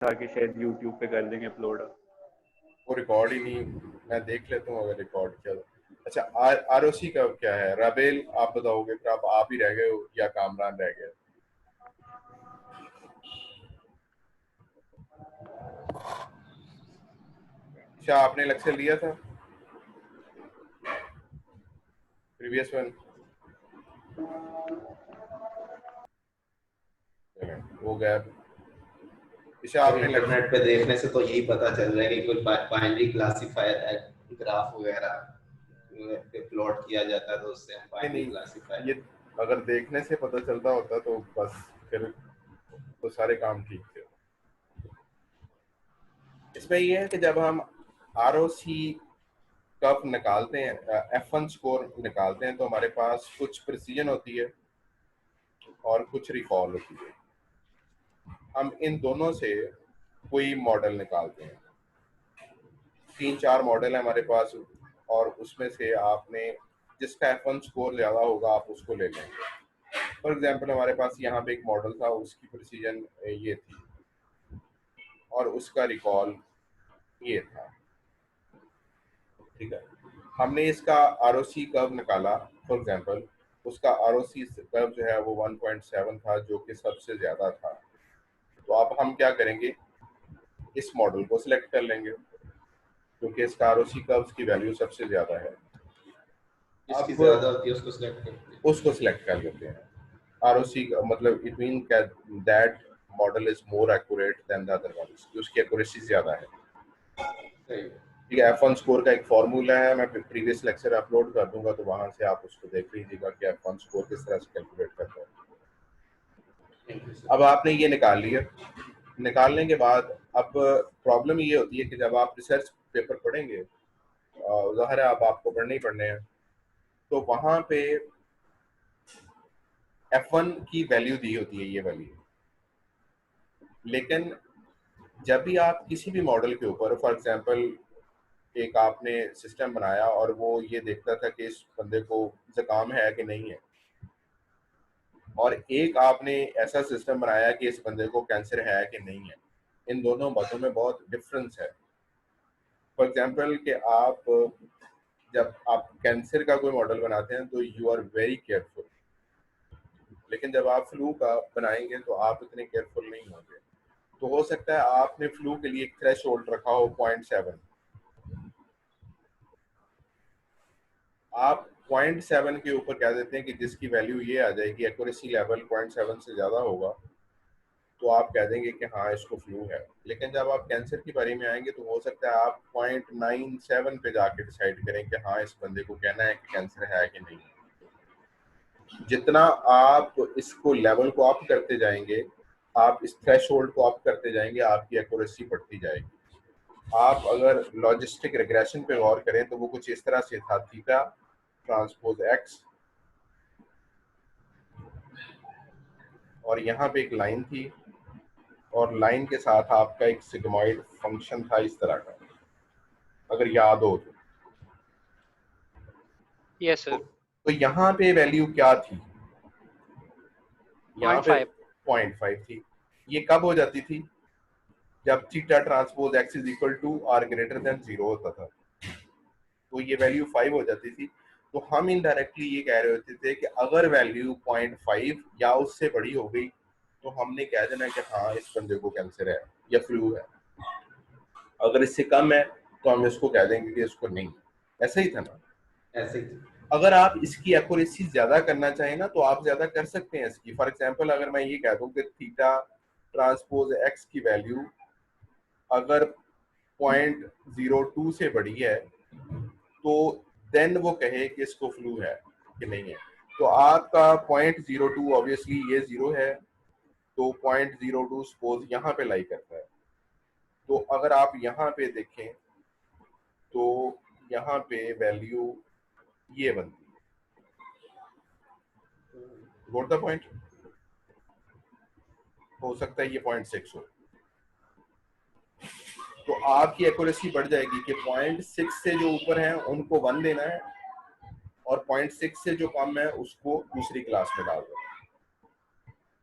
था कि शायद यूट्यूब पे कर देंगे अपलोड। वो रिकॉर्ड ही नहीं, मैं देख लेता हूँ अगर रिकॉर्ड किया तो। अच्छा, आरओसी का क्या है? राबेल आप बताओगे, फिर आप ही रह गए हो या कामरान रह गए? अच्छा, आपने लेक्चर लिया था प्रीवियस वन? वो गैप। अच्छा, अब आपने लेक्चर इंटरनेट पे देखने से तो यही पता चल रहा है कि कोई बाइनरी क्लासीफायर ग्राफ वगैरह प्लॉट किया जाता है तो उससे हम नहीं बाइनरी नहीं, क्लासीफायर। ये अगर देखने से पता चलता होता तो बस फिर तो सारे काम ठीक थे। इसमें ये है कि जब हम आरओसी कब निकालते हैं, F1 स्कोर निकालते हैं, तो हमारे पास कुछ प्रिसीजन होती है और कुछ रिकॉल होती है। हम इन दोनों से कोई मॉडल निकालते हैं। 3-4 मॉडल है हमारे पास, और उसमें से आपने जिसका F1 स्कोर ज़्यादा होगा आप उसको ले लेंगे। फॉर एग्जांपल हमारे पास यहाँ पे एक मॉडल था, उसकी प्रिसीजन ये थी और उसका रिकॉल ये था। ठीक है, हमने इसका आरओसी कर्व निकाला। फॉर एग्जांपल उसका आरओसी कर्व जो है वो 1.7 था, जो कि सबसे ज़्यादा था। तो अब हम क्या करेंगे, इस मॉडल को सिलेक्ट कर लेंगे क्योंकि इसका आरओसी कर्व की वैल्यू सबसे ज़्यादा है। जिसकी अब ज्यादा होती है उसको सिलेक्ट करते हैं। उसको सिलेक्ट कर लेते हैं। आरओसी मतलब it mean that model is more accurate then the other models, उसकी एक्यूरेसी ज़्यादा है। सही। ठीक है, F1 स्कोर का एक फॉर्मूला है, मैं प्रीवियस लेक्चर अपलोड कर दूंगा तो वहां से आप उसको देख लीजिएगा कि F1 स्कोर किस तरह से कैलकुलेट करता है। थैंक यू अब सर। आपने ये निकाल लिया। निकालने के बाद अब प्रॉब्लम ये होती है कि जब आप रिसर्च पेपर पढ़ेंगे, ज़ाहिर है आप आपको पढ़ने ही पढ़ने हैं, तो वहां पे F1 की वैल्यू दी होती है, ये वैल्यू। लेकिन जब भी आप किसी भी मॉडल के ऊपर, फॉर एग्जांपल एक आपने सिस्टम बनाया और वो ये देखता था कि इस बंदे को जुकाम है कि नहीं है, और एक आपने ऐसा सिस्टम बनाया कि इस बंदे को कैंसर है कि नहीं है, इन दोनों बातों में बहुत डिफरेंस है। फॉर एग्जांपल कि आप जब आप कैंसर का कोई मॉडल बनाते हैं तो यू आर वेरी केयरफुल, लेकिन जब आप फ्लू का बनाएंगे तो आप इतने केयरफुल नहीं होंगे। तो हो सकता है आपने फ्लू के लिए एक थ्रेश होल्ड रखा हो 0.7, आप 0.7 के ऊपर कह देते हैं कि जिसकी वैल्यू ये आ जाएगी, एक्यूरेसी लेवल 0.7 से ज़्यादा होगा, तो आप कह देंगे कि हाँ इसको फ्लू है। लेकिन जब आप कैंसर के बारे में आएंगे तो हो सकता है आप 0.97 पे जाके डिसाइड करें कि हाँ इस बंदे को कहना है कि कैंसर है कि नहीं। जितना आप इसको लेवल को अप करते जाएंगे, आप इस थ्रेशहोल्ड को अप करते जाएंगे, आपकी एक्यूरेसी बढ़ती जाएगी। आप अगर लॉजिस्टिक रिग्रेशन पे गौर करें तो वो कुछ इस तरह से था, थीटा ट्रांसपोज एक्स, और यहाँ पे एक लाइन थी, और लाइन के साथ आपका एक सिग्मॉइड फंक्शन था इस तरह का, अगर याद हो तो। Yes sir. तो यहाँ पे वैल्यू क्या थी? यहाँ पे 0.5। 0.5 थी। ये कब हो जाती थी? जब theta transpose x is equal to or greater than 0 होता था, तो ये वैल्यू 5 हो जाती थी। तो हम इनडायरेक्टली ये कह रहे होते थे कि अगर वैल्यू 0.5 या उससे बड़ी हो गई तो हमने कह देना कि हाँ इस बंदे को कैंसर है या फ्लू है। अगर इससे कम है तो हम इसको कह देंगे कि इसको नहीं। ऐसा ही था ना? ऐसे ही। अगर आप इसकी एक्यूरेसी ज्यादा करना चाहें ना तो आप ज्यादा कर सकते हैं इसकी। फॉर एग्जांपल अगर मैं ये कह दूं कि थीटा ट्रांसपोज एक्स की वैल्यू अगर 0.02 से बड़ी है तो देन वो कहे कि इसको फ्लू है कि नहीं है। तो आपका 0.02 ऑब्वियसली ये 0 है, तो 0.02 सपोज यहाँ पे लाई करता है। तो अगर आप यहाँ पे देखें तो यहाँ पे वैल्यू ये बनती है। Got the point? हो सकता है ये 0.6 हो, तो आपकी एक्यूरेसी बढ़ जाएगी कि 0.6 से जो ऊपर है उनको 1 देना है, और 0.6 से जो कम है उसको दूसरी क्लास में डाल दो।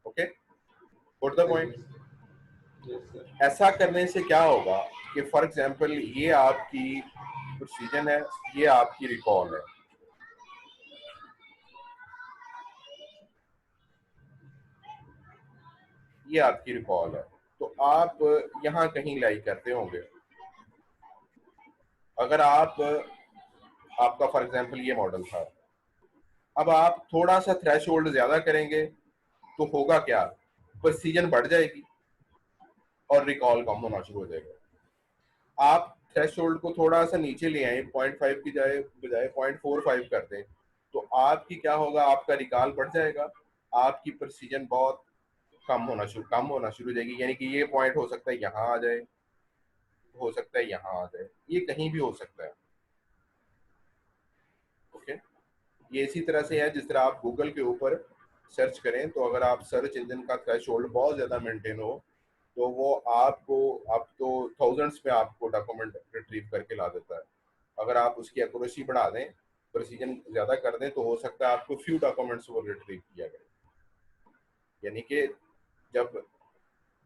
Okay, got the point? Yes, sir. ऐसा करने से क्या होगा कि फॉर एग्जांपल ये आपकी प्रिसीजन है, ये आपकी रिकॉल है, ये आपकी रिकॉल है। तो आप यहाँ कहीं लाई करते होंगे, अगर आपका फॉर एग्जांपल ये मॉडल था, अब आप थोड़ा सा थ्रेशोल्ड ज्यादा करेंगे तो होगा क्या, प्रिसीजन बढ़ जाएगी और रिकॉल कम होना शुरू हो जाएगा। आप थ्रेशोल्ड को थोड़ा सा नीचे ले आए, 0.5 की बजाय 0.45 कर दें, तो आपकी क्या होगा, आपका रिकॉल बढ़ जाएगा, आपकी प्रिसीजन बहुत कम होना शुरू हो जाएगी। यानी कि ये पॉइंट हो सकता है यहाँ आ जाए, हो सकता है यहाँ आ जाए, ये कहीं भी हो सकता है। ओके, ये इसी तरह से है जिस तरह आप गूगल के ऊपर सर्च करें, तो अगर आप सर्च इंजन का थ्रेशोल्ड बहुत ज़्यादा मेंटेन हो तो वो आपको अब तो थाउजेंड्स में आपको डॉक्यूमेंट रिट्रीव करके ला देता है। अगर आप उसकी एक्यूरेसी बढ़ा दें, प्रिसीजन ज़्यादा कर दें, तो हो सकता है आपको फ्यू डॉक्यूमेंट्स वो रिट्रीव किया गया। यानी कि जब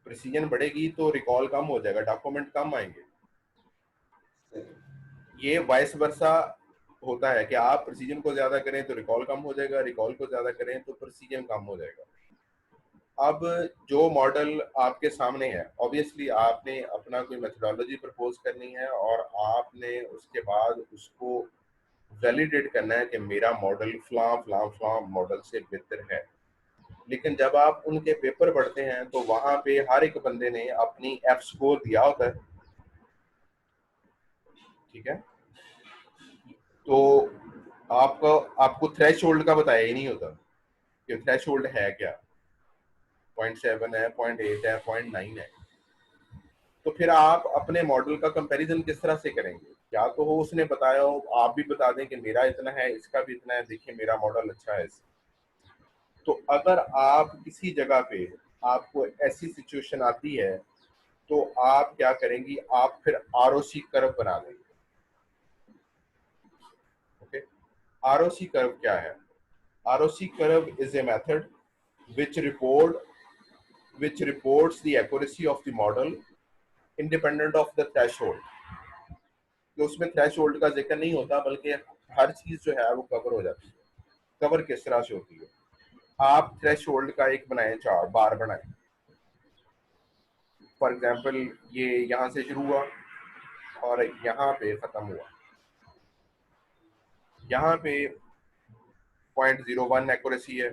प्रिसीजन बढ़ेगी तो रिकॉल कम हो जाएगा, डॉक्यूमेंट कम आएंगे। ये वाइस वर्सा होता है कि आप प्रिसीजन को ज्यादा करें तो रिकॉल कम हो जाएगा, रिकॉल को ज्यादा करें तो प्रिसीजन कम हो जाएगा। अब जो मॉडल आपके सामने है, ऑब्वियसली आपने अपना कोई मेथोडोलॉजी प्रपोज करनी है और आपने उसके बाद उसको वैलिडेट करना है कि मेरा मॉडल फलां फलां फलां मॉडल से बेहतर है। लेकिन जब आप उनके पेपर पढ़ते हैं तो वहां पे हर एक बंदे ने अपनी एफ स्कोर दिया होता है, ठीक है। तो आपको थ्रेशोल्ड का बताया ही नहीं होता कि थ्रेशोल्ड है क्या, 0.7 है, 0.8 है, 0.9 है। तो फिर आप अपने मॉडल का कंपैरिजन किस तरह से करेंगे? या तो हो उसने बताया हो, आप भी बता दें कि मेरा इतना है, इसका भी इतना है, देखिए मेरा मॉडल अच्छा है। तो अगर आप किसी जगह पे आपको ऐसी सिचुएशन आती है तो आप क्या करेंगी, आप फिर आरओसी कर्व बना देंगे। ओके, आरओसी कर्व क्या है? ROC curve is a method which reports the accuracy of the model independent of the threshold। तो उसमें थ्रेशोल्ड का जिक्र नहीं होता, बल्कि हर चीज जो है वो कवर हो जाती है। कवर किस तरह से होती है? आप थ्रेशोल्ड का एक बनाए चार्ट, बार बनाए, फॉर एग्जांपल ये यहाँ से शुरू हुआ और यहाँ पे खत्म हुआ, यहाँ पे 0.01 एक्यूरेसी है,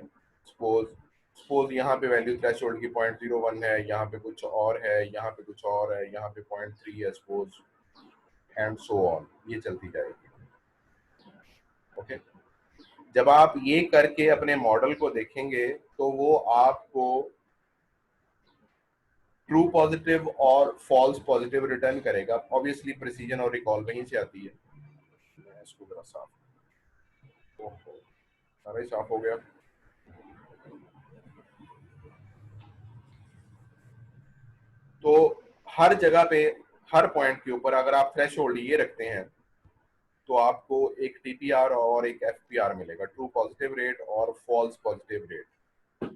सपोज यहाँ पे वैल्यू थ्रेशोल्ड की 0.01 है, यहाँ पे कुछ और है, यहाँ पे कुछ और है, यहाँ पे 0.3 है सपोज, एंड सो ऑन, ये चलती जाएगी। ओके, जब आप ये करके अपने मॉडल को देखेंगे तो वो आपको ट्रू पॉजिटिव और फॉल्स पॉजिटिव रिटर्न करेगा। ऑब्वियसली प्रिसीजन और रिकॉल वहीं से आती है। मैं इसको जरा साफ, सारा ही साफ हो गया। तो हर जगह पे, हर पॉइंट के ऊपर अगर आप थ्रेशोल्ड ये रखते हैं तो आपको एक टीपीआर और एक एफपीआर मिलेगा, ट्रू पॉजिटिव रेट और फॉल्स पॉजिटिव रेट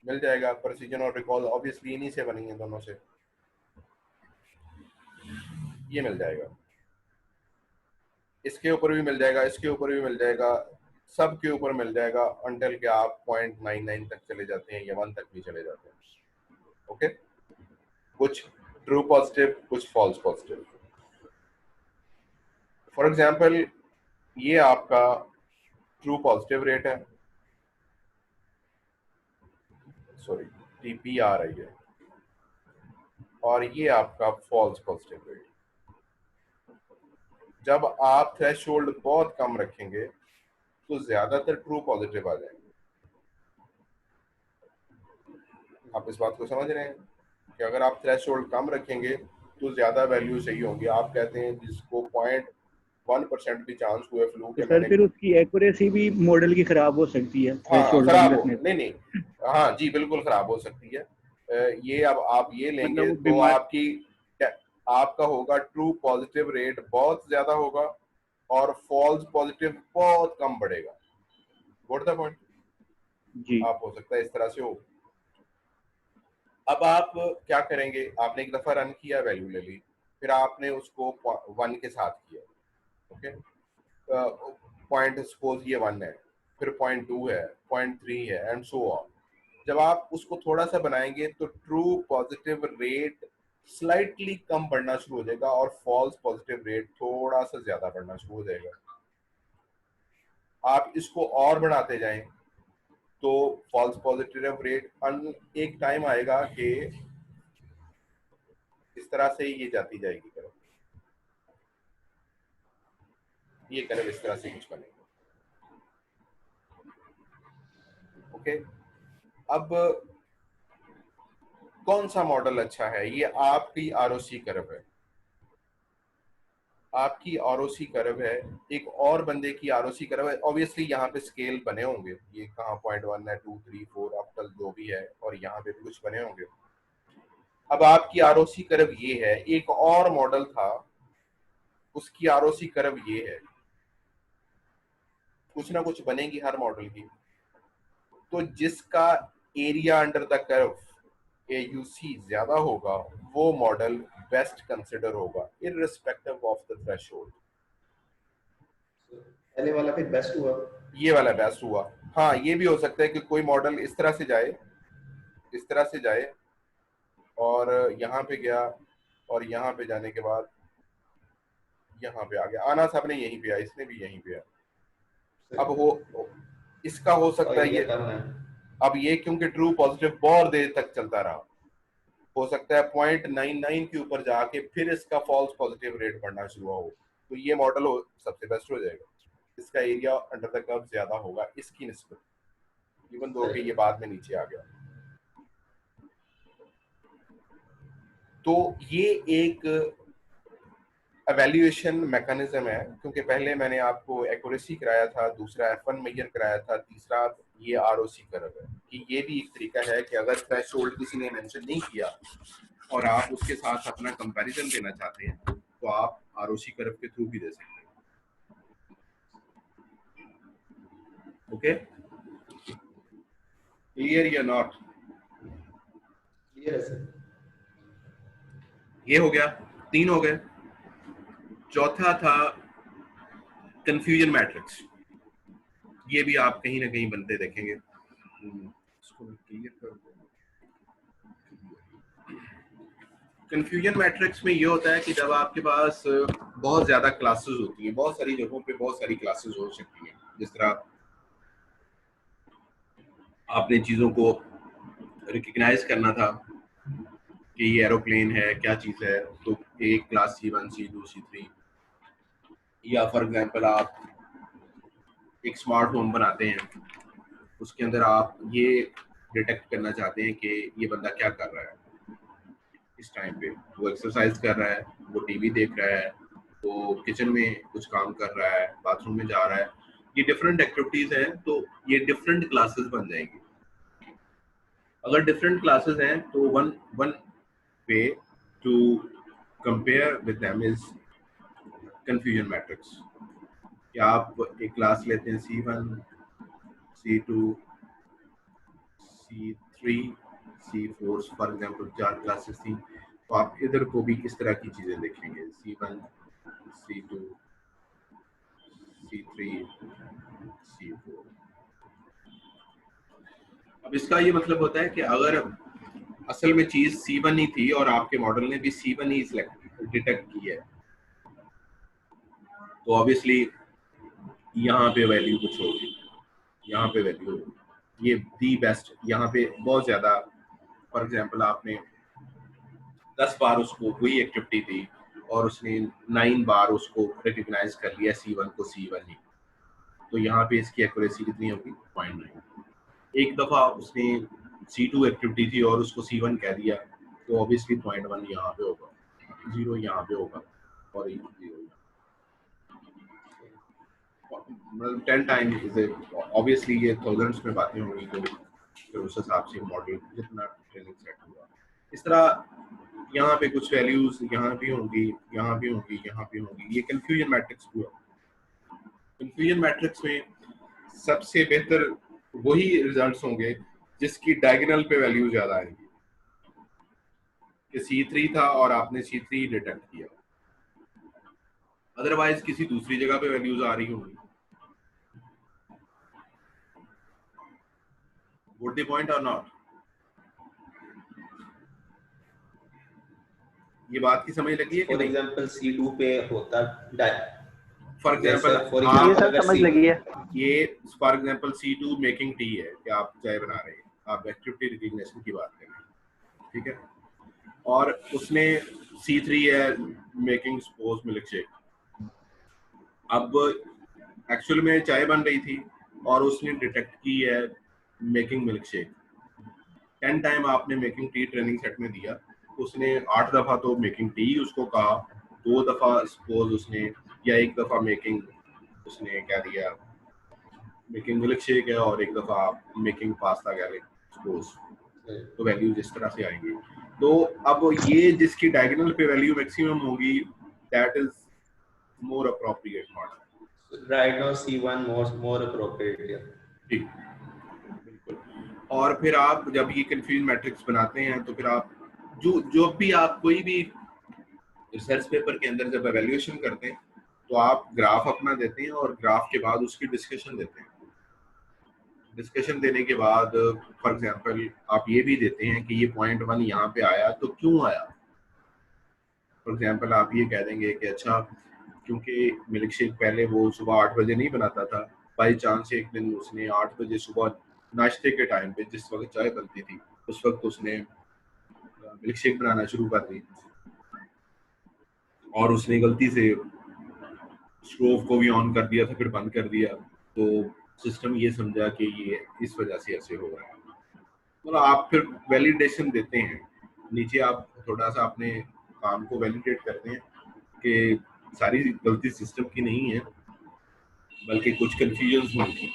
मिल जाएगा। प्रिसीजन और रिकॉल ऑब्वियसली इन्हीं से बनी है, दोनों से ये मिल जाएगा, इसके ऊपर भी मिल जाएगा, इसके ऊपर भी मिल जाएगा, सब के ऊपर मिल जाएगा, अंटिल के आप 0.99 तक चले जाते हैं या 1 तक भी चले जाते हैं। ओके, कुछ ट्रू पॉजिटिव, कुछ फॉल्स पॉजिटिव। फॉर एग्जांपल ये आपका ट्रू पॉजिटिव रेट है, सॉरी टीपीआर है ये, और ये आपका फॉल्स पॉजिटिव रेट। जब आप थ्रेशोल्ड बहुत कम रखेंगे तो ज्यादातर ट्रू पॉजिटिव आ जाएंगे। आप इस बात को समझ रहे हैं कि अगर आप थ्रेशोल्ड कम रखेंगे तो ज्यादा वैल्यू सही होंगी। आप कहते हैं जिसको 0.1% भी चांस हुए फ्लू तो के, सर मैंने फिर उसकी एक्यूरेसी भी मॉडल की खराब हो सकती है हाँ थ्रेशोल्ड कम खराब हो, रखने से। नहीं, हाँ जी बिल्कुल खराब हो सकती है। ये अब आप ये लेंगे मतलब वो तो बीमार। आपका होगा ट्रू पॉजिटिव रेट बहुत ज्यादा होगा और फॉल्स पॉजिटिव बहुत कम बढ़ेगा। What the point? जी आप हो सकता है इस तरह से हो। अब आप क्या करेंगे, आपने एक दफा रन किया, वैल्यू ले ली, फिर आपने उसको 1 के साथ किया, ओके, पॉइंट सपोज ये 1 है, फिर 0.2 है, 0.3 है, एंड सो ऑन। जब आप उसको थोड़ा सा बनाएंगे तो ट्रू पॉजिटिव रेट स्लाइटली कम बढ़ना शुरू हो जाएगा और फॉल्स पॉजिटिव रेट थोड़ा सा ज्यादा बढ़ना शुरू हो जाएगा। आप इसको और बढ़ाते जाएं तो फॉल्स पॉजिटिव रेट एक टाइम आएगा कि इस तरह से ये जाती जाएगी कर्व, ये कर्व इस तरह से कुछ बनेगा, ओके। अब कौन सा मॉडल अच्छा है? ये आपकी आरओसी कर्व है, आपकी आरओसी कर्व है, एक और बंदे की आरओसी कर्व है। ऑब्वियसली यहाँ पे स्केल बने होंगे, ये कहाँ 0.1 है, 2, 3, 4 अब तक जो भी है, और यहाँ पे भी कुछ बने होंगे। अब आपकी आरओसी कर्व ये है, एक और मॉडल था उसकी आरओसी कर्व ये है, कुछ ना कुछ बनेगी हर मॉडल की। तो जिसका area under the curve AUC ज्यादा होगा वो मॉडल बेस्ट कंसिडर होगा इररिस्पेक्टिव ऑफ द थ्रेशोल्ड। पहले वाला फिर बेस्ट हुआ, ये वाला बेस्ट हुआ। हाँ, ये भी हो सकता है कि कोई मॉडल इस तरह से जाए, इस तरह से जाए और यहाँ पे गया, और यहाँ पे जाने के बाद यहाँ पे आ गया, आना सबने यहीं पे आया, इसने भी यहीं पे आया। अब हो इसका हो सकता है ये, अब ये क्योंकि ट्रू पॉजिटिव बहुत देर तक चलता रहा, हो सकता है 0.99 के ऊपर जाके फिर इसका फॉल्स पॉजिटिव रेट बढ़ना शुरू हो, तो ये मॉडल सबसे बेस्ट हो जाएगा। इसका एरिया अंडर द कर्व ज्यादा होगा इसकी निस्बत, इवन दो कि ये बाद में नीचे आ गया। तो ये एक एवेल्युएशन मैकेनिज्म है, क्योंकि पहले मैंने आपको एक्यूरेसी कराया था, दूसरा F1 मेजर कराया था, तीसरा ये आरओसी कर्व है। कि ये भी एक तरीका है कि अगर थ्रेशोल्ड किसी ने मेंशन नहीं किया और आप उसके साथ अपना कंपैरिजन देना चाहते हैं तो आप आरओसी कर्व के थ्रू भी दे सकते हैं, ओके। क्लियर या नॉट? क्लियर है सर। ये हो गया, 3 हो गए। चौथा था कंफ्यूजन मैट्रिक्स, ये भी आप कहीं ना कहीं बनते देखेंगे। कंफ्यूजन मैट्रिक्स में ये होता है कि जब आपके पास बहुत ज्यादा क्लासेस होती हैं, बहुत सारी जगहों पे बहुत सारी क्लासेस हो सकती हैं, जिस तरह आपने चीजों को रिकग्नाइज करना था कि ये एरोप्लेन है, क्या चीज है, तो एक क्लास C1, C2, C3, या फॉर एग्जांपल आप एक स्मार्ट होम बनाते हैं, उसके अंदर आप ये डिटेक्ट करना चाहते हैं कि ये बंदा क्या कर रहा है इस टाइम पे, वो एक्सरसाइज कर रहा है, वो टीवी देख रहा है, वो किचन में कुछ काम कर रहा है, बाथरूम में जा रहा है, ये डिफरेंट एक्टिविटीज हैं, तो ये डिफरेंट क्लासेस बन जाएंगी। अगर डिफरेंट क्लासेस हैं तो one way to compare with them is confusion matrix. कि आप एक क्लास लेते हैं C1, C2, C3, C4, for example 4 classes थी, तो आप इधर को भी इस तरह की चीजें देखेंगे, C1, C2, C3, C4। अब इसका ये मतलब होता है कि अगर असल में चीज C1 ही थी और आपके मॉडल ने भी C1 ही डिटेक्ट की है, तो ऑब्वियसली यहाँ पे वैल्यू कुछ होगी, यहाँ पे वैल्यू होगी, ये दी बेस्ट, यहाँ पे बहुत ज्यादा। फॉर एग्जांपल आपने 10 बार उसको वही एक्टिविटी दी और उसने 9 बार उसको रिकग्नाइज कर लिया C1 को C1 ही, तो यहाँ पे इसकी एक्यूरेसी कितनी होगी? 0.9। एक दफा उसने C2 एक्टिविटी थी और उसको C1 कह दिया, तो ऑब्वियसली 0.1 यहाँ पे होगा, 0 यहाँ पे होगा, और 0 मतलब 10 टाइम्स। ऑब्वियसली ये थाउजेंड्स में बातें होंगी, तो फिर उस हिसाब से मॉडल जितना ट्रेनिंग सेट हुआ, इस तरह यहाँ पे कुछ वैल्यूज यहाँ भी होंगी, यहाँ भी होंगी, यहाँ भी होंगी। ये कंफ्यूजन मैट्रिक्स हुआ। कंफ्यूजन मैट्रिक्स में सबसे बेहतर वही रिजल्ट्स होंगे जिसकी डायगोनल पे वैल्यू ज्यादा आएगी। कि C3 था और आपने C3 डिटेक्ट किया, अदरवाइज किसी दूसरी जगह पे वैल्यूज आ रही होंगी। Would the point or not? ये बात की समझ लगी है कि फॉर नहीं? एग्जांपल C2 पे होता फॉर एग्जांपल ये सर समझ लगी है। ये for example C2 making tea है कि आप चाय बना रहे हैं, आप एक्टिविटी रिकग्निशन की बात कर रहे हैं, ठीक है, और उसने C3 है मेकिंग सपोज मिल्क शेक। अब एक्चुअल में चाय बन रही थी और उसने डिटेक्ट की है मेकिंग मिल्क शेक। 10 टाइम आपने मेकिंग टी ट्रेनिंग सेट में दिया, उसने 8 दफा तो मेकिंग टी उसको कहा, 2 दफा सपोज उसने, या 1 दफा मेकिंग उसने क्या दिया, मेकिंग मिल्क शेक है, और 1 दफा मेकिंग पास्ता कह लें सपोज, तो वैल्यूज इस तरह से आएंगी। तो अब ये जिसकी डायगोनल पे वैल्यू मैक्सिमम होगी, that is more appropriate model. Right now C1 more appropriate. ठीक, बिल्कुल। और फिर आप जब ये कंफ्यूजन मैट्रिक्स बनाते हैं तो फिर आप जो भी आप कोई भी रिसर्च पेपर के अंदर जब एवेल्युएशन करते हैं तो आप ग्राफ अपना देते हैं और ग्राफ के बाद उसकी डिस्कशन देते हैं। डिस्कशन देने के बाद फॉर एग्जांपल आप ये भी देते हैं कि ये पॉइंट 1 यहाँ पे आया तो क्यों आया। फॉर एग्जांपल आप ये कह देंगे कि अच्छा क्योंकि मिल्क शेक पहले वो सुबह 8 बजे नहीं बनाता था, बाई चांस एक दिन उसने 8 बजे सुबह नाश्ते के टाइम पे जिस वक्त चाय बनती थी उस वक्त उसने मिल्क शेक बनाना शुरू कर दी और उसने गलती से स्टोव को भी ऑन कर दिया था फिर बंद कर दिया, तो सिस्टम ये समझा कि ये इस वजह से ऐसे हो रहा है। मतलब आप फिर वैलिडेशन देते हैं, नीचे आप थोड़ा सा अपने काम को वैलिडेट करते हैं कि सारी गलती सिस्टम की नहीं है बल्कि कुछ कंफ्यूजन होंगी।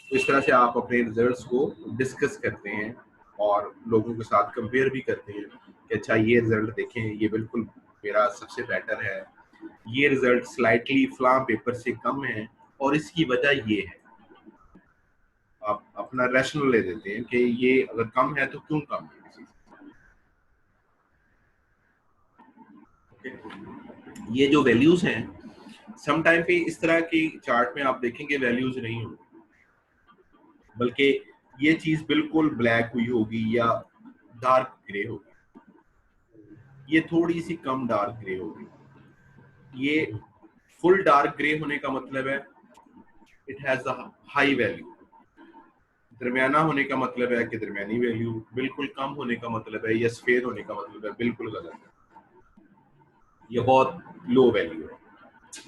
तो इस तरह से आप अपने रिजल्ट्स को डिस्कस करते हैं और लोगों के साथ कंपेयर भी करते हैं कि अच्छा ये रिजल्ट देखें, ये बिल्कुल मेरा सबसे बेटर है, ये रिजल्ट स्लाइटली फ्ला पेपर से कम है और इसकी वजह ये है। आप अपना रैशनल ले देते हैं कि ये अगर कम है तो क्यों कम है। ये जो वैल्यूज हैं सम टाइम पे इस तरह की चार्ट में आप देखेंगे वैल्यूज नहीं होंगी बल्कि ये चीज बिल्कुल ब्लैक हुई होगी या डार्क ग्रे होगी, ये थोड़ी सी कम डार्क ग्रे होगी। ये फुल डार्क ग्रे होने का मतलब है it has a high value, दरमियाना होने का मतलब है कि दरमियानी वैल्यू, बिल्कुल कम होने का मतलब है, या सफेद होने का मतलब है बिल्कुल गलत है, ये बहुत लो वैल्यू है।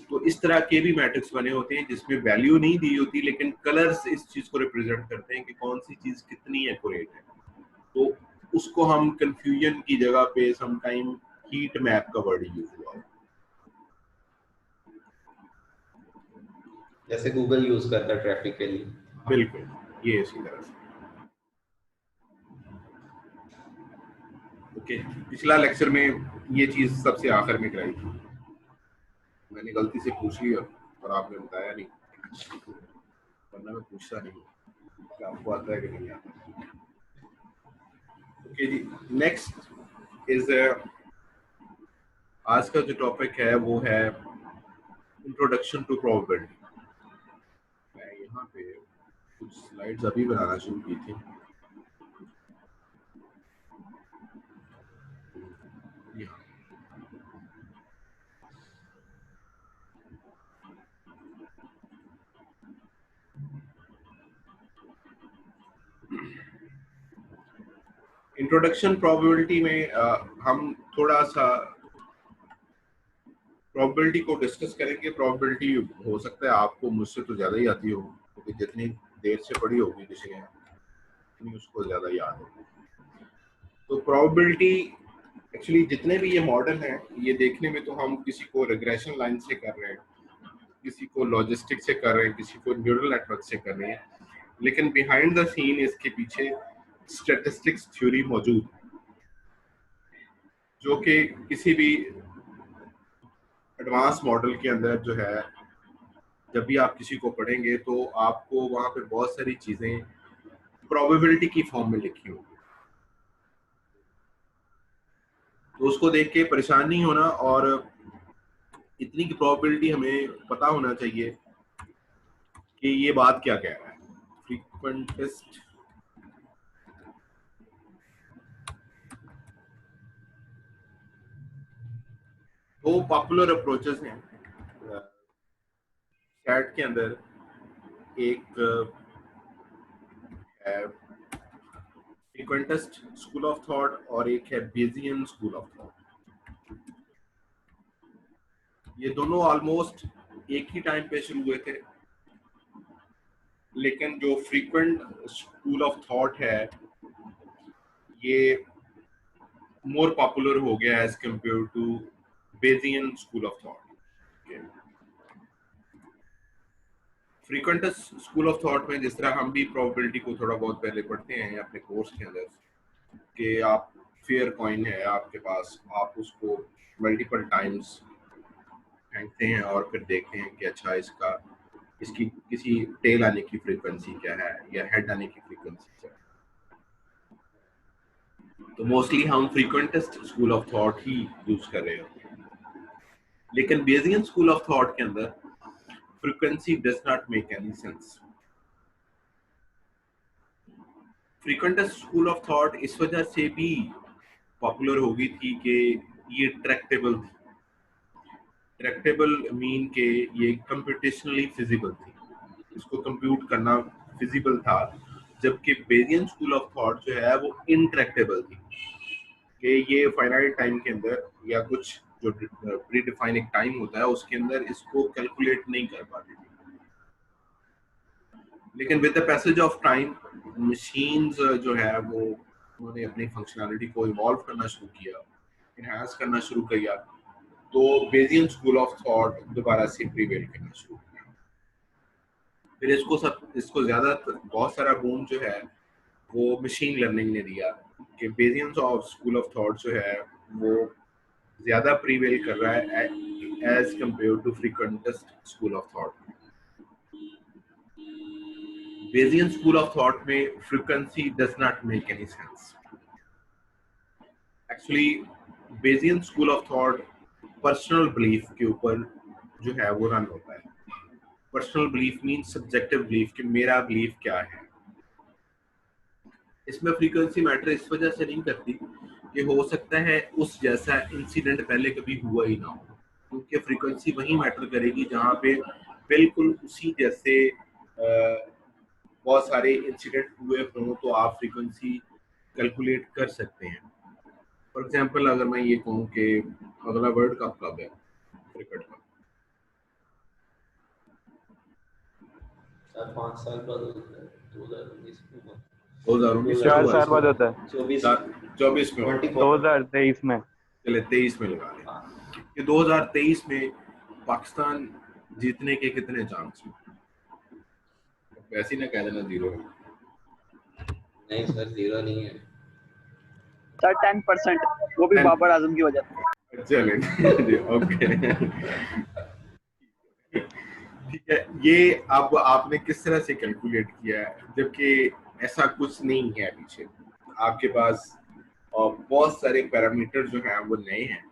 तो इस तरह के भी मैट्रिक्स बने होते हैं जिसमें वैल्यू नहीं दी होती लेकिन कलर्स इस चीज को रिप्रेजेंट करते हैं कि कौन सी चीज कितनी एक्यूरेट है। तो उसको हम कंफ्यूजन की जगह पे सम टाइम हीट मैप का वर्ड यूज हुआ, जैसे गूगल यूज करता है ट्रैफिक के लिए। बिल्कुल ये इसी तरह से। ओके, पिछला लेक्चर में ये चीज सबसे आखिर में कराई थी, मैंने गलती से पूछ लिया और आपने बताया नहीं, वरना मैं पूछता नहीं कि आपको आता है कि नहीं आता। ओके जी, नेक्स्ट इज आज का जो टॉपिक है वो है इंट्रोडक्शन टू प्रोबेबिलिटी। मैं यहाँ पे कुछ स्लाइड्स अभी बनाना शुरू की थी, इंट्रोडक्शन प्रोबेबिलिटी में हम थोड़ा सा प्रोबेबिलिटी को डिस्कस करेंगे। प्रोबेबिलिटी हो सकता है आपको मुझसे तो ज़्यादा ही आती हो क्योंकि जितनी देर से पढ़ी होगी किसी ने उतनी उसको ज़्यादा याद होगी। तो प्रोबेबिलिटी एक्चुअली जितने भी ये मॉडल हैं ये देखने में तो हम किसी को रिग्रेशन लाइन से कर रहे हैं, किसी को लॉजिस्टिक से कर रहे हैं, किसी को न्यूरल नेटवर्क से कर रहे हैं, लेकिन बिहाइंड द सीन इसके पीछे स्टैटिस्टिक्स थ्योरी मौजूद है जो कि किसी भी एडवांस मॉडल के अंदर जो है जब भी आप किसी को पढ़ेंगे तो आपको वहां पे बहुत सारी चीजें प्रोबेबिलिटी की फॉर्म में लिखी होगी। तो उसको देख के परेशान नहीं होना, और इतनी की प्रोबेबिलिटी हमें पता होना चाहिए कि ये बात क्या कह रहा है। फ्रीक्वेंटेस्ट दो पॉपुलर अप्रोचेस हैं कैट के अंदर। एक है फ्रीक्वेंटेस्ट स्कूल ऑफ थॉट और एक है बेजियन स्कूल ऑफ थॉट। ये दोनों ऑलमोस्ट एक ही टाइम पे शुरू हुए थे, लेकिन जो फ्रीक्वेंट स्कूल ऑफ थॉट है ये मोर पॉपुलर हो गया as compare to Bayesian school of thought. Frequentist school of thought में जिस तरह हम भी प्रोबेबिलिटी को थोड़ा बहुत पहले पढ़ते हैं अपने कोर्स के अंदर, कि आप फेयर कॉइन है आपके पास, आप उसको मल्टीपल टाइम्स फेंकते हैं और फिर देखते हैं कि अच्छा इसकी किसी टेल आने की फ्रीक्वेंसी क्या है या हेड आने की फ्रीक्वेंसी क्या है। तो मोस्टली हम फ्रीक्वेंटेस्ट स्कूल ऑफ थॉट ही यूज कर रहे होते हैं, लेकिन बेजियन स्कूल ऑफ थॉट के अंदर frequency does not make any sense. Frequentist school of thought इस वजह से भी पॉपुलर हो गई थी कि ये ट्रैक्टेबल थी। ट्रैक्टेबल मीन के ये कंप्यूटेशनली फिजिबल थी, इसको कंप्यूट करना फिजिबल था, जबकि बेजियन स्कूल ऑफ थॉट जो है वो इनट्रैक्टेबल थी, कि ये फाइनाइट टाइम के अंदर या कुछ जो प्री डिफाइन एक टाइम होता है उसके अंदर इसको कैलकुलेट नहीं कर पाते थे। लेकिन with the passage of time machines जो है वो उन्होंने अपनी फंक्शनैलिटी को इवॉल्व करना शुरू किया, इनहांस करना शुरू किया, तो बेजियन स्कूल ऑफ थॉट दोबारा से प्रिवेल करना शुरू किया। फिर इसको ज्यादा बहुत सारा बूम जो है वो मशीन लर्निंग ने दिया, कि बेजियन स्कूल ऑफ थॉट जो है वो ज्यादा प्रिवेल कर रहा है as compare to frequentist school of thought. Bayesian school of thought में frequency does not make any sense. Actually Bayesian school of thought personal belief के ऊपर जो है वो रन होता है। Personal belief mean subjective belief, कि मेरा बिलीफ क्या है। इसमें फ्रीक्वेंसी मैटर इस वजह से नहीं करती कि हो सकता है उस जैसा इंसिडेंट पहले कभी हुआ ही ना हो, क्योंकि फ्रीक्वेंसी वही मैटर करेगी जहाँ पे बिल्कुल उसी जैसे बहुत सारे इंसिडेंट हुए हों, तो आप फ्रीक्वेंसी कैलकुलेट कर सकते हैं। फॉर एग्जांपल अगर मैं ये कहूँ कि अगला वर्ल्ड कप कब है क्रिकेट का, 4-5 साल बाद होता है, 2019 में 2019 4 साल बाद होता है, 24 में होता है, 2023 में। चले 23 में लगा लें कि 2023 में पाकिस्तान जीतने के कितने चांस हैं? वैसे ही ना कह देना जीरो है। नहीं सर, जीरो नहीं है सर 10%, वो भी 10 बाबर आजम की वजह से। चलें ओके ठीक है। ये अब आपने किस तरह से कैलकुलेट किया है, जबकि ऐसा कुछ नहीं है पीछे। आपके पास बहुत सारे पैरामीटर जो हैं वो नए हैं।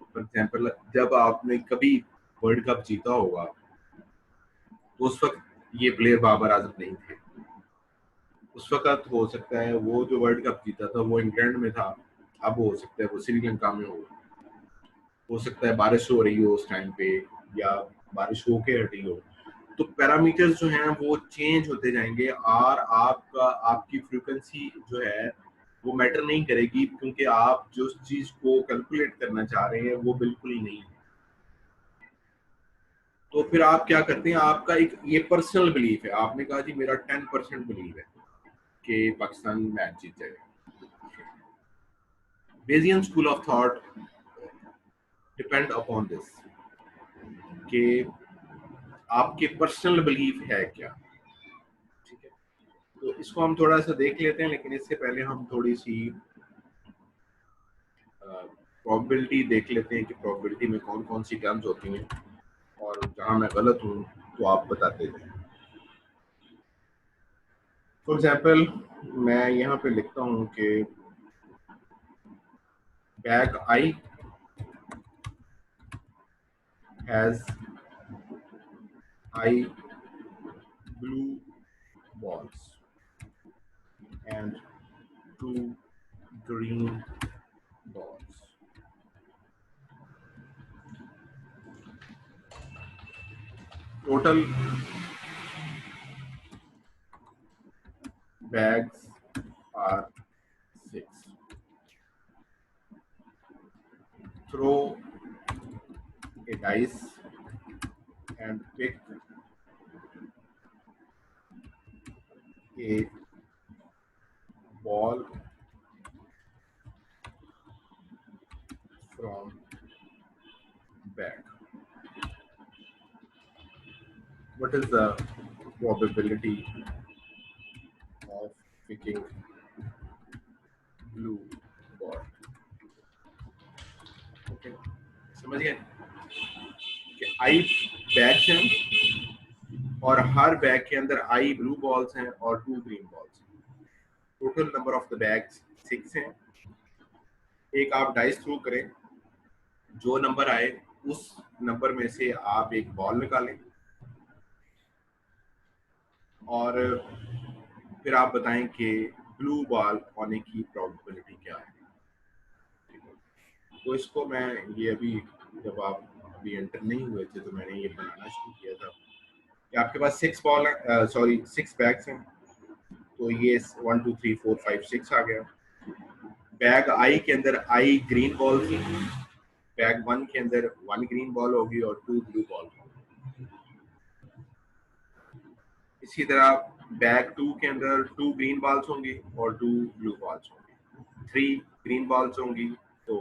फॉर एग्जांपल जब आपने कभी वर्ल्ड कप जीता होगा तो उस वक्त ये प्लेयर बाबर आजम नहीं थे। उस वक्त हो सकता है वो जो वर्ल्ड कप जीता था वो इंग्लैंड में था, अब हो सकता है वो श्रीलंका में हो सकता है बारिश हो रही हो उस टाइम पे या बारिश होके हटी हो। तो पैरामीटर्स जो हैं वो चेंज होते जाएंगे और आपकी फ्रीक्वेंसी जो है वो मैटर नहीं करेगी, क्योंकि आप जो चीज को कैलकुलेट करना चाह रहे हैं वो बिल्कुल नहीं है। तो फिर आप क्या करते हैं, आपका एक ये पर्सनल बिलीफ है, आपने कहा जी मेरा 10% बिलीव है कि पाकिस्तान मैच जीत जाएगा। Bayesian school of thought depend upon this कि आपके पर्सनल बिलीफ है क्या। ठीक है, तो इसको हम थोड़ा सा देख लेते हैं, लेकिन इससे पहले हम थोड़ी सी प्रोबेबिलिटी देख लेते हैं कि प्रोबेबिलिटी में कौन कौन सी टर्म्स होती हैं, और जहां मैं गलत हूं तो आप बताते जाएं। फॉर एग्जाम्पल मैं यहाँ पे लिखता हूँ कि bag I has I blue balls and 2 green balls. Total bags are 6. Throw a dice and pick a ball from bag. What is the probability of picking blue ball? Okay, समझ गए कि आई bags हैं और हर bag के अंदर आई blue balls हैं और 2 green balls हैं. Total number of the bags 6 हैं. एक आप डाइस थ्रो करें, जो नंबर आए उस नंबर में से आप एक बॉल निकालें और फिर आप बताएं कि ब्लू बॉल होने की प्रोबेबिलिटी क्या है. तो इसको मैं ये अभी जब आप अभी एंटर नहीं हुए थे तो मैंने ये बनाना शुरू किया था कि आपके पास 6 बॉल सॉरी 6 बैग्स हैं. तो ये 1 2 3 4 5 6 आ गया. बैग आई के अंदर आई ग्रीन बॉल थी. बैग 1 के अंदर 1 ग्रीन बॉल होगी और 2 ब्लू बॉल होगी. इसी तरह बैग 2 के अंदर 2 ग्रीन बॉल्स होंगी और 2 ब्लू बॉल्स होंगी. 3 ग्रीन बॉल्स होंगी तो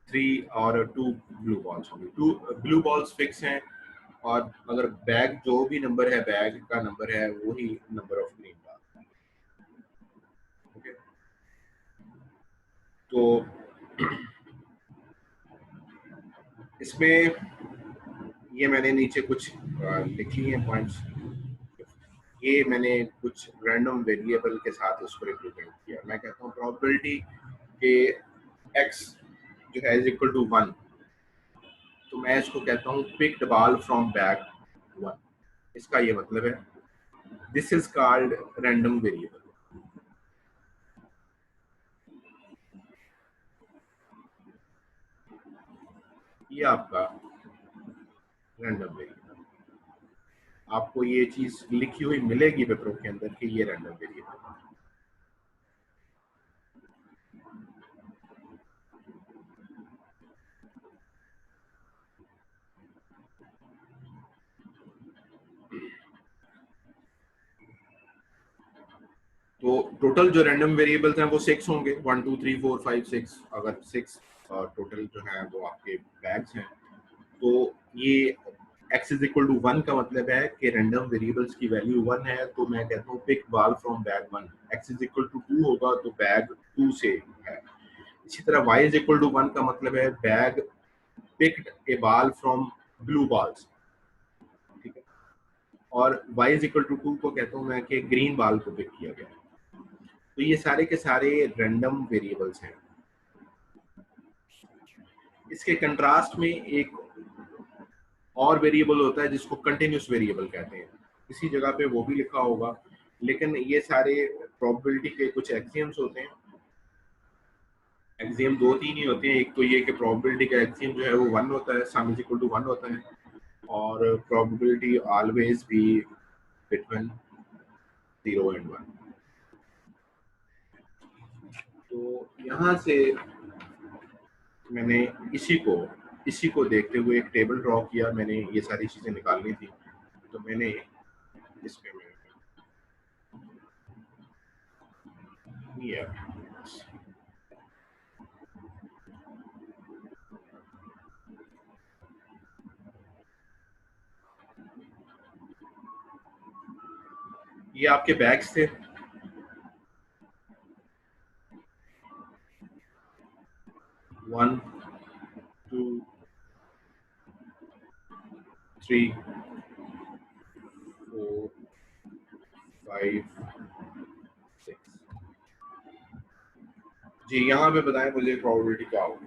3 और 2 ब्लू बॉल्स होंगी. 2 ब्लू बॉल्स फिक्स हैं और अगर बैग जो भी नंबर है बैग का नंबर है वही number of green ball. Okay, तो इसमें ये मैंने नीचे कुछ लिख लिए हैं पॉइंट्स. ये मैंने कुछ रैंडम वेरिएबल के साथ उसको रिप्रेजेंट किया. मैं कहता हूँ प्रोबेबिलिटी के x जो है इज इक्वल टू 1, तो मैं इसको कहता हूँ पिक्ड बॉल फ्रॉम बैग 1. इसका ये मतलब है this is called random variable. ये आपका रैंडम वेरिएबल. आपको ये चीज लिखी हुई मिलेगी पेपरों के अंदर कि ये रैंडम वेरिएबल है. तो टोटल जो रैंडम वेरिएबल्स हैं वो 6 होंगे. 1 2 3 4 5 6. अगर 6 टोटल जो है वो आपके बैग्स हैं तो ये x इज इक्वल टू 1 का मतलब है कि रैंडम वेरिएबल्स की वैल्यू 1 है. तो मैं कहता हूँ pick ball from bag 1. x is equal to 2 होगा तो बैग 2 से है. इसी तरह y इज इक्वल टू 1 का मतलब है bag picked A ball from blue balls. ठीक है, और y इज इक्वल टू 2 को कहता हूँ मैं कि ग्रीन बॉल को पिक किया गया. तो ये सारे के सारे रैंडम वेरिएबल्स हैं. इसके कंट्रास्ट में एक और वेरिएबल होता है जिसको कंटिन्यूस वेरिएबल कहते हैं. इसी जगह पे वो भी लिखा होगा, लेकिन ये सारे प्रोबेबिलिटी के कुछ एक्सियम्स होते हैं. एक्सियम 2-3 ही होते हैं. एक तो ये कि प्रोबेबिलिटी का एक्सियम जो है वो 1 होता है, सम इज इक्वल टू 1 होता है, और probability always be between 0 and 1. तो यहाँ से मैंने इसी को देखते हुए एक टेबल ड्रॉ किया. मैंने ये सारी चीजें निकालनी थी तो मैंने इसमें ये आपके बैग्स थे. 1 2 3 4 5 6. जी यहाँ पे बताएं मुझे प्रोबेबिलिटी क्या होगी,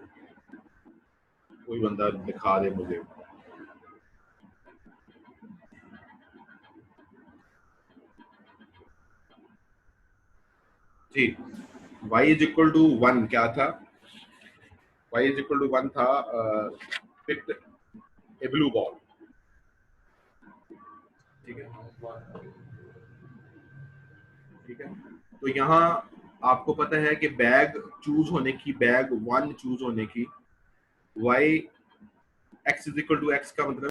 कोई बंदा दिखा दे मुझे। जी y इज इक्वल टू 1 क्या था, y इज इक्वल टू 1 था, पिक ए ब्लू बॉल, ठीक है ठीक है। तो यहाँ आपको पता है कि बैग चूज होने की, बैग 1 चूज होने की, y x is equal to x का मतलब